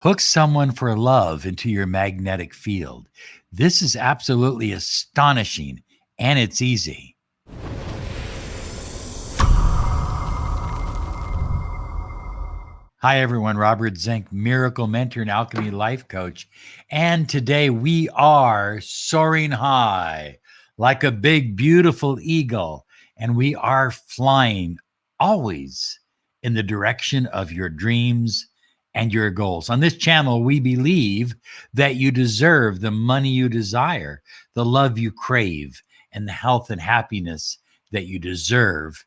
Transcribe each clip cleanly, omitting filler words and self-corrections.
Hook someone for love into your magnetic field. This is absolutely astonishing, and it's easy. Hi, everyone. Robert Zink, miracle mentor and alchemy life coach. And today we are soaring high like a big, beautiful eagle. And we are flying always in the direction of your dreams and your goals. On this channel, we believe that you deserve the money you desire, the love you crave, and the health and happiness that you deserve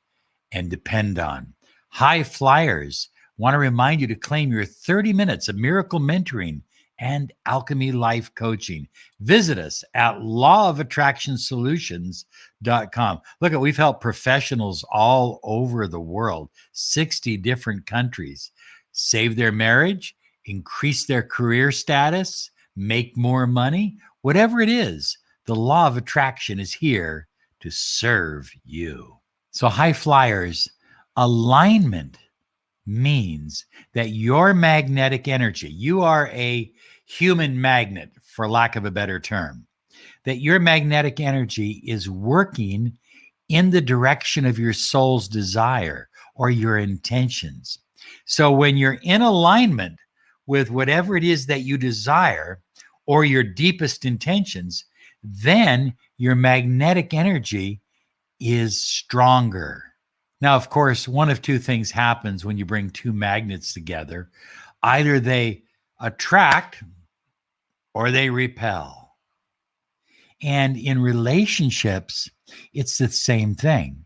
and depend on. High flyers want to remind you to claim your 30 minutes of miracle mentoring and alchemy life coaching. Visit us at lawofattractionsolutions.com. Look, we've helped professionals all over the world, 60 different countries, save their marriage, increase their career status, make more money. Whatever it is, the law of attraction is here to serve you. So, high flyers, alignment means that your magnetic energy, you are a human magnet, for lack of a better term, that your magnetic energy is working in the direction of your soul's desire or your intentions. So when you're in alignment with whatever it is that you desire or your deepest intentions, then your magnetic energy is stronger. Now, of course, one of two things happens when you bring two magnets together. Either they attract or they repel. And in relationships, it's the same thing.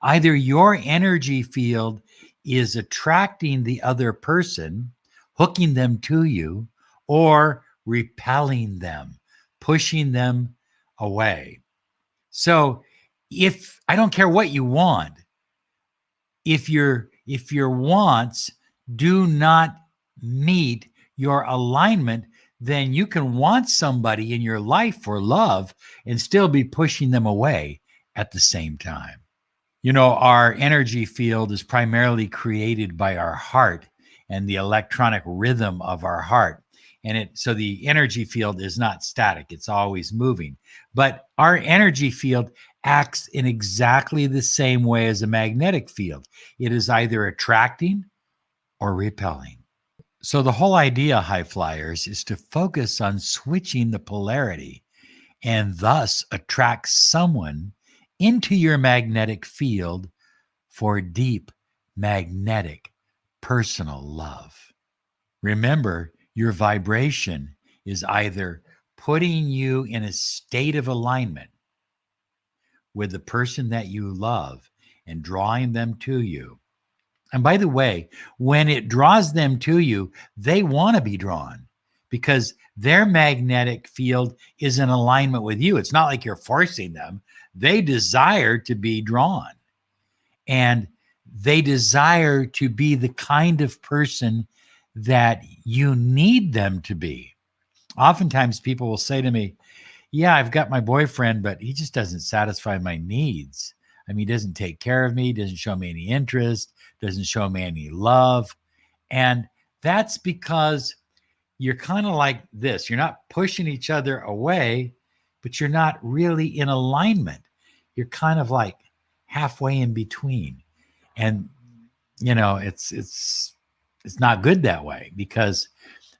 Either your energy field is attracting the other person, hooking them to you, or repelling them, pushing them away. So if I don't care what you want, if your wants do not meet your alignment, then you can want somebody in your life for love and still be pushing them away at the same time. You know, our energy field is primarily created by our heart and the electronic rhythm of our heart. And so the energy field is not static, it's always moving. But our energy field acts in exactly the same way as a magnetic field. It is either attracting or repelling. So the whole idea, high flyers, is to focus on switching the polarity and thus attract someone into your magnetic field for deep, magnetic, personal love. Remember, your vibration is either putting you in a state of alignment with the person that you love and drawing them to you. And by the way, when it draws them to you, they want to be drawn because their magnetic field is in alignment with you. It's not like you're forcing them. They desire to be drawn. And they desire to be the kind of person that you need them to be. Oftentimes people will say to me, yeah, I've got my boyfriend, but he just doesn't satisfy my needs. I mean, he doesn't take care of me, doesn't show me any interest, doesn't show me any love. And that's because you're kind of like this. You're not pushing each other away, but you're not really in alignment. You're kind of like halfway in between. And, you know, it's not good that way because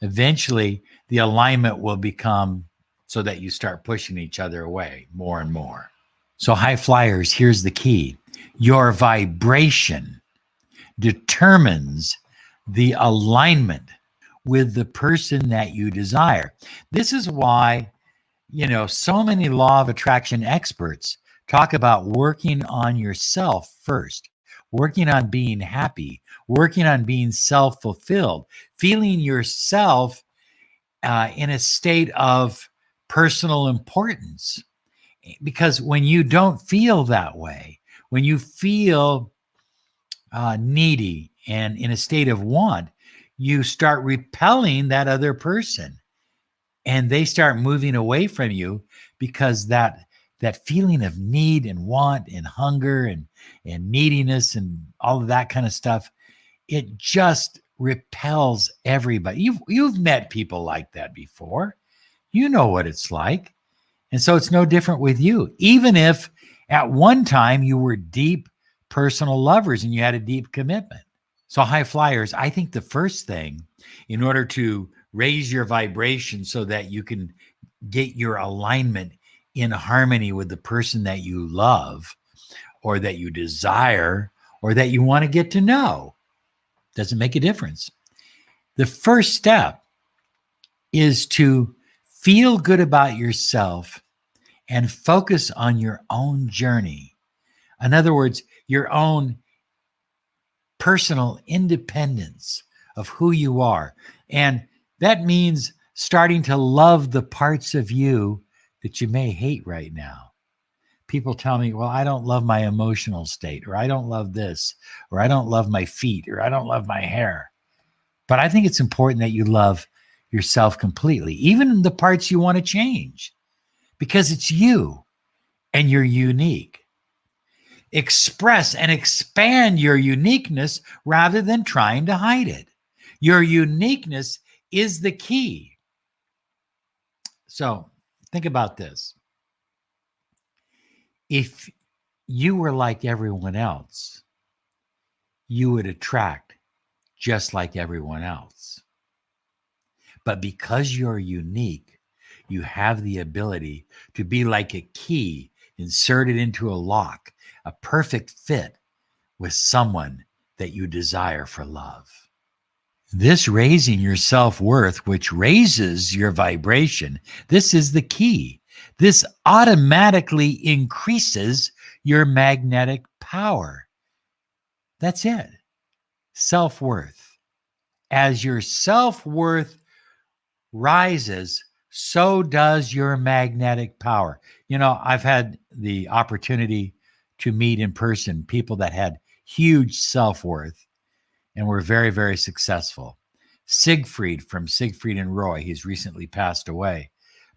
eventually the alignment will become so that you start pushing each other away more and more. So high flyers, here's the key. Your vibration determines the alignment with the person that you desire. This is why, you know, so many law of attraction experts talk about working on yourself first, working on being happy, working on being self-fulfilled, feeling yourself in a state of personal importance. Because when you don't feel that way, when you feel needy and in a state of want, you start repelling that other person and they start moving away from you because that feeling of need and want and hunger and neediness and all of that kind of stuff, it just repels everybody. You've met people like that before. You know what it's like. And so it's no different with you. Even if at one time you were deep personal lovers and you had a deep commitment. So, high flyers, I think the first thing in order to raise your vibration so that you can get your alignment in harmony with the person that you love or that you desire or that you want to get to know, doesn't make a difference. The first step is to feel good about yourself and focus on your own journey. In other words, your own personal independence of who you are. And that means starting to love the parts of you that you may hate right now. People tell me, well, I don't love my emotional state, or I don't love this, or I don't love my feet, or I don't love my hair. But I think it's important that you love yourself completely, even the parts you want to change, because it's you and you're unique. Express and expand your uniqueness rather than trying to hide it. Your uniqueness is the key. So think about this. If you were like everyone else, you would attract just like everyone else. But because you're unique, you have the ability to be like a key inserted into a lock, a perfect fit with someone that you desire for love. This raising your self-worth, which raises your vibration, this is the key. This automatically increases your magnetic power. That's it. Self-worth. As your self-worth rises, so does your magnetic power. You know, I've had the opportunity to meet in person people that had huge self-worth and were very, very successful. Siegfried from Siegfried and Roy, he's recently passed away.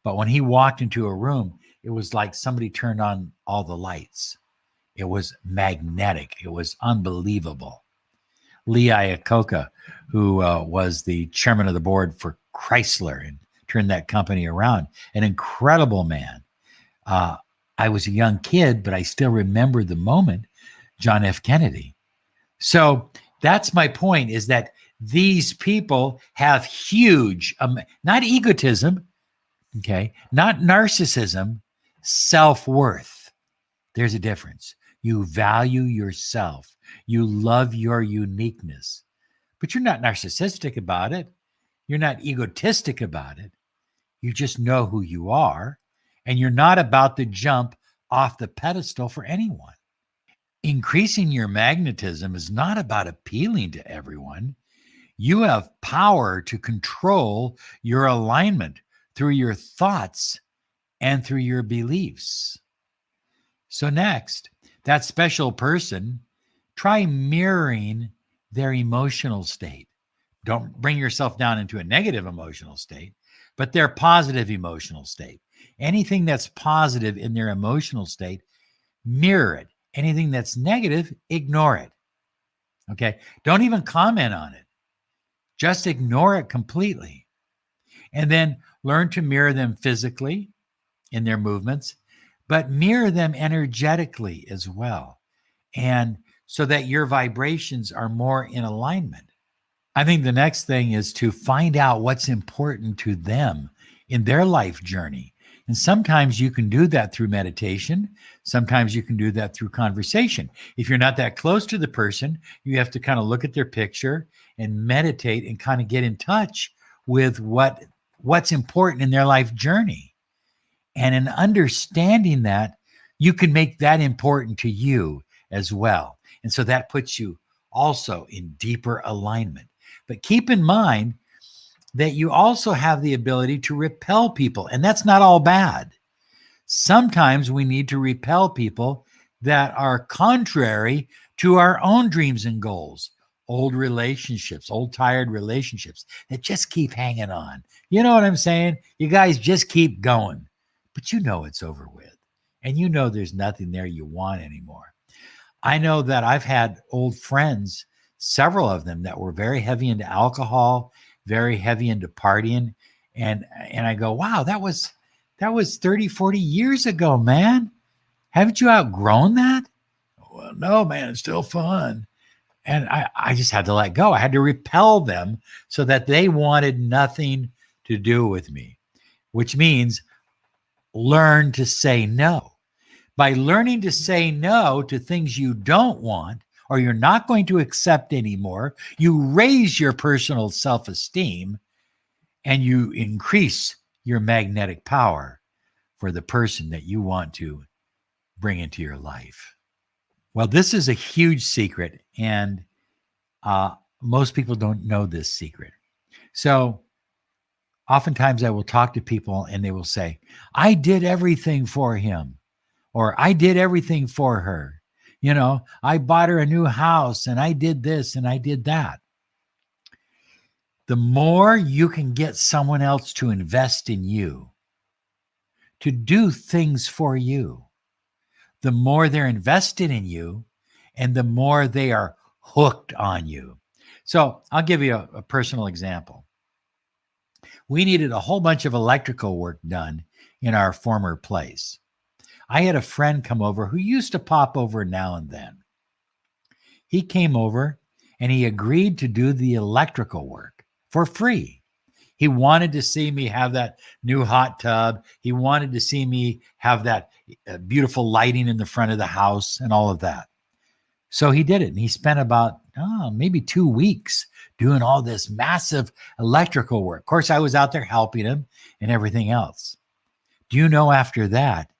But when he walked into a room, it was like somebody turned on all the lights. It was magnetic. It was unbelievable. Lee Iacocca, who was the chairman of the board for Chrysler and turned that company around, an incredible man. I was a young kid, but I still remember the moment, John F. Kennedy. So that's my point, is that these people have huge, not egotism, okay, not narcissism, self-worth. There's a difference. You value yourself. You love your uniqueness, but you're not narcissistic about it. You're not egotistic about it. You just know who you are, and you're not about to jump off the pedestal for anyone. Increasing your magnetism is not about appealing to everyone. You have power to control your alignment through your thoughts and through your beliefs. So next, that special person, try mirroring their emotional state. Don't bring yourself down into a negative emotional state, but their positive emotional state. Anything that's positive in their emotional state, mirror it. Anything that's negative, ignore it. Okay? Don't even comment on it. Just ignore it completely. And then learn to mirror them physically in their movements, but mirror them energetically as well. And so that your vibrations are more in alignment. I think the next thing is to find out what's important to them in their life journey. And sometimes you can do that through meditation. Sometimes you can do that through conversation. If you're not that close to the person, you have to kind of look at their picture and meditate and kind of get in touch with what's important in their life journey. And in understanding that, you can make that important to you as well. And so that puts you also in deeper alignment. But keep in mind that you also have the ability to repel people, and that's not all bad. Sometimes we need to repel people that are contrary to our own dreams and goals. Old relationships, old tired relationships that just keep hanging on. You know what I'm saying? You guys just keep going, but you know it's over with, and you know there's nothing there you want anymore. I know that I've had old friends several of them that were very heavy into alcohol, very heavy into partying. And I go, wow, that was 30, 40 years ago, man. Haven't you outgrown that? Well, no, man, it's still fun. And I just had to let go. I had to repel them so that they wanted nothing to do with me, which means learn to say no. By learning to say no to things you don't want or you're not going to accept anymore, you raise your personal self-esteem and you increase your magnetic power for the person that you want to bring into your life. Well, this is a huge secret, and most people don't know this secret. So oftentimes I will talk to people and they will say, I did everything for him, or I did everything for her. You know, I bought her a new house and I did this and I did that. The more you can get someone else to invest in you, to do things for you, the more they're invested in you and the more they are hooked on you. So I'll give you a personal example. We needed a whole bunch of electrical work done in our former place. I had a friend come over who used to pop over now and then. He came over and he agreed to do the electrical work for free. He wanted to see me have that new hot tub. He wanted to see me have that beautiful lighting in the front of the house and all of that. So he did it. And he spent about maybe 2 weeks doing all this massive electrical work. Of course, I was out there helping him and everything else. Do you know, after that,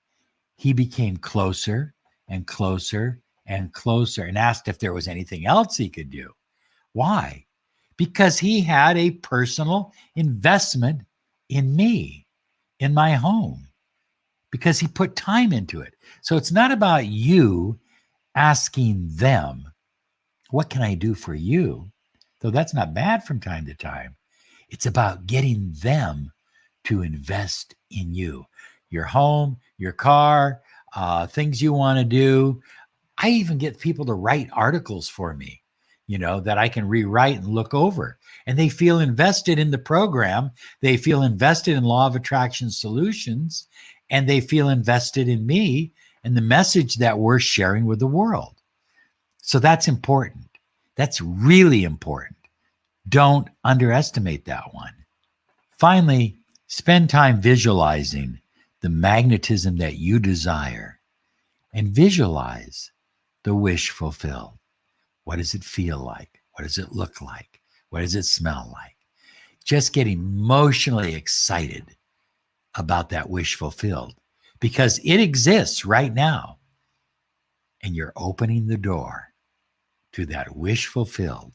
he became closer and closer and closer and asked if there was anything else he could do. Why? Because he had a personal investment in me, in my home, because he put time into it. So it's not about you asking them, what can I do for you? Though that's not bad from time to time. It's about getting them to invest in you, your home, your car, things you want to do. I even get people to write articles for me, that I can rewrite and look over. And they feel invested in the program. They feel invested in Law of Attraction Solutions, and they feel invested in me and the message that we're sharing with the world. So that's important. That's really important. Don't underestimate that one. Finally, spend time visualizing the magnetism that you desire and visualize the wish fulfilled. What does it feel like? What does it look like? What does it smell like? Just get emotionally excited about that wish fulfilled, because it exists right now. And you're opening the door to that wish fulfilled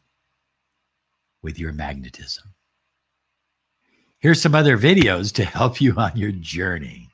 with your magnetism. Here's some other videos to help you on your journey.